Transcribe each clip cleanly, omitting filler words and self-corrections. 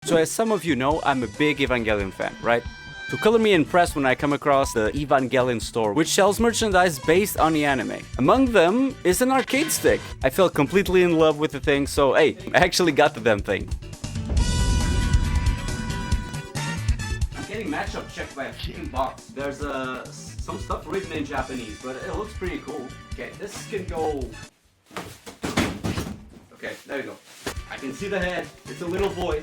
So as some of you know, I'm a big Evangelion fan, right? So color me impressed when I come across the Evangelion store, which sells merchandise based on the anime. Among them is an arcade stick. I fell completely in love with the thing, so hey, I actually got the damn thing. I'm getting matchup checked by a freaking box. There's some stuff written in Japanese, but it looks pretty cool. Okay, this can go... Okay, there you go. I can see the head. It's a little boy.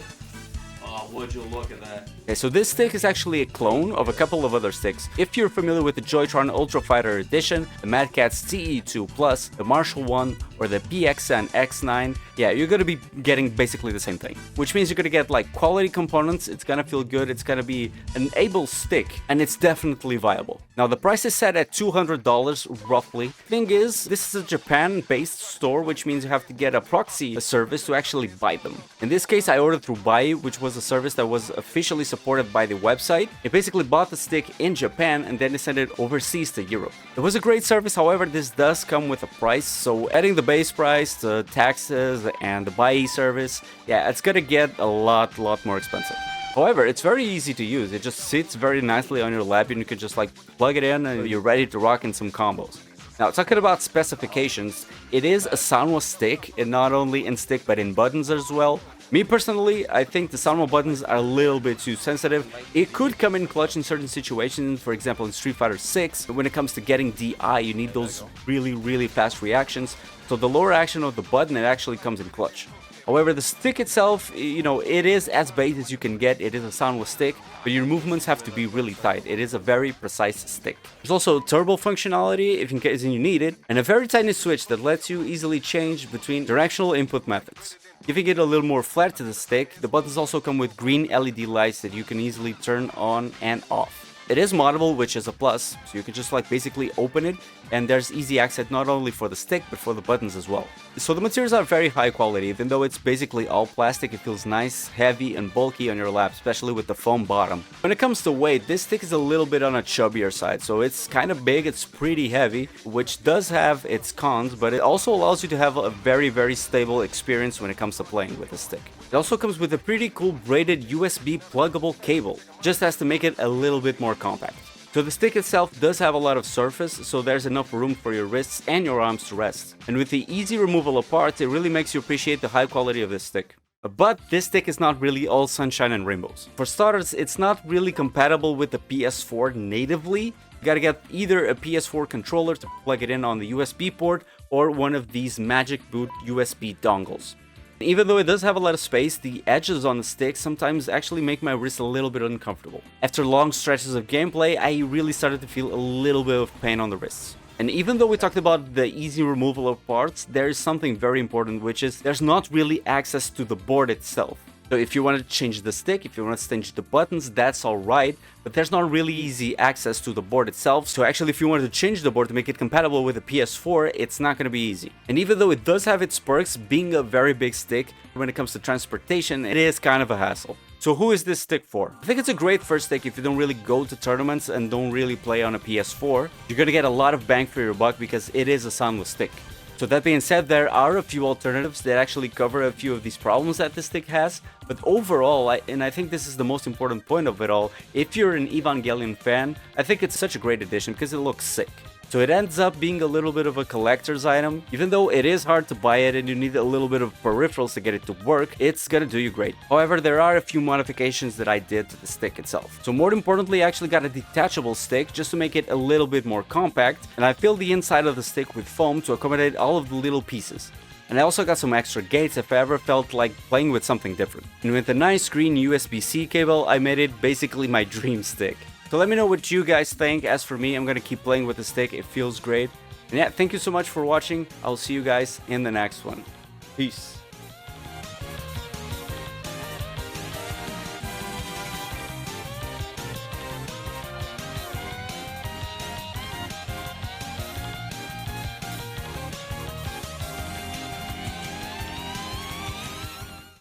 Oh, would you look at that. Okay, so this stick is actually a clone of a couple of other sticks. If you're familiar with the Joytron Ultra Fighter Edition, the Mad Catz TE2 Plus, the Marshall 1, or the PXN X9, yeah, you're gonna be getting basically the same thing. Which means you're gonna get like quality components, it's gonna feel good, it's gonna be an able stick, and it's definitely viable. Now the price is set at $200 roughly. Thing is, this is a Japan-based store, which means you have to get a proxy service to actually buy them. In this case, I ordered through Buy, which was a service that was officially supported by the website. It basically bought the stick in Japan and then they sent it overseas to Europe. It was a great service, however, this does come with a price, so adding the base price, the taxes, and the Buy service, yeah, it's gonna get a lot more expensive. However, it's very easy to use. It just sits very nicely on your lap and you can just like plug it in and you're ready to rock in some combos. Now, talking about specifications, it is a Sanwa stick, and not only in stick but in buttons as well. Me personally, I think the Sanwa buttons are a little bit too sensitive. It could come in clutch in certain situations, for example in Street Fighter 6, but when it comes to getting DI, you need those really fast reactions. So the lower action of the button, it actually comes in clutch. However, the stick itself, you know, it is as bait as you can get. It is a Sanwa stick, but your movements have to be really tight. It is a very precise stick. There's also turbo functionality if in case you need it, and a very tiny switch that lets you easily change between directional input methods. Giving it a little more flair to the stick, the buttons also come with green LED lights that you can easily turn on and off. It is moddable, which is a plus, so you can just like basically open it, and there's easy access not only for the stick but for the buttons as well. So the materials are very high quality. Even though it's basically all plastic, it feels nice, heavy and bulky on your lap, especially with the foam bottom. When it comes to weight, this stick is a little bit on a chubbier side, so it's kind of big, it's pretty heavy, which does have its cons, but it also allows you to have a very stable experience when it comes to playing with the stick. It also comes with a pretty cool braided USB pluggable cable, just has to make it a little bit more compact. So the stick itself does have a lot of surface, so there's enough room for your wrists and your arms to rest. And with the easy removal of parts, it really makes you appreciate the high quality of this stick. But this stick is not really all sunshine and rainbows. For starters, it's not really compatible with the PS4 natively. You gotta get either a PS4 controller to plug it in on the USB port or one of these Magic Boot USB dongles. Even though it does have a lot of space, the edges on the stick sometimes actually make my wrist a little bit uncomfortable. After long stretches of gameplay, I really started to feel a little bit of pain on the wrists. And even though we talked about the easy removal of parts, there is something very important, which is there's not really access to the board itself. So if you want to change the stick, if you want to change the buttons, that's alright, but there's not really easy access to the board itself. So actually, if you wanted to change the board to make it compatible with the PS4, it's not going to be easy. And even though it does have its perks, being a very big stick, when it comes to transportation, it is kind of a hassle. So who is this stick for? I think it's a great first stick if you don't really go to tournaments and don't really play on a PS4. You're going to get a lot of bang for your buck because it is a soundless stick. So that being said, there are a few alternatives that actually cover a few of these problems that the stick has, but overall, I think this is the most important point of it all, if you're an Evangelion fan, I think it's such a great addition because it looks sick. So it ends up being a little bit of a collector's item. Even though it is hard to buy it and you need a little bit of peripherals to get it to work, it's gonna do you great. However, there are a few modifications that I did to the stick itself. So more importantly, I actually got a detachable stick just to make it a little bit more compact, and I filled the inside of the stick with foam to accommodate all of the little pieces. And I also got some extra gates if I ever felt like playing with something different. And with a nice green USB-C cable, I made it basically my dream stick. So let me know what you guys think. As for me, I'm gonna keep playing with the stick, it feels great. And yeah, thank you so much for watching. I'll see you guys in the next one. Peace.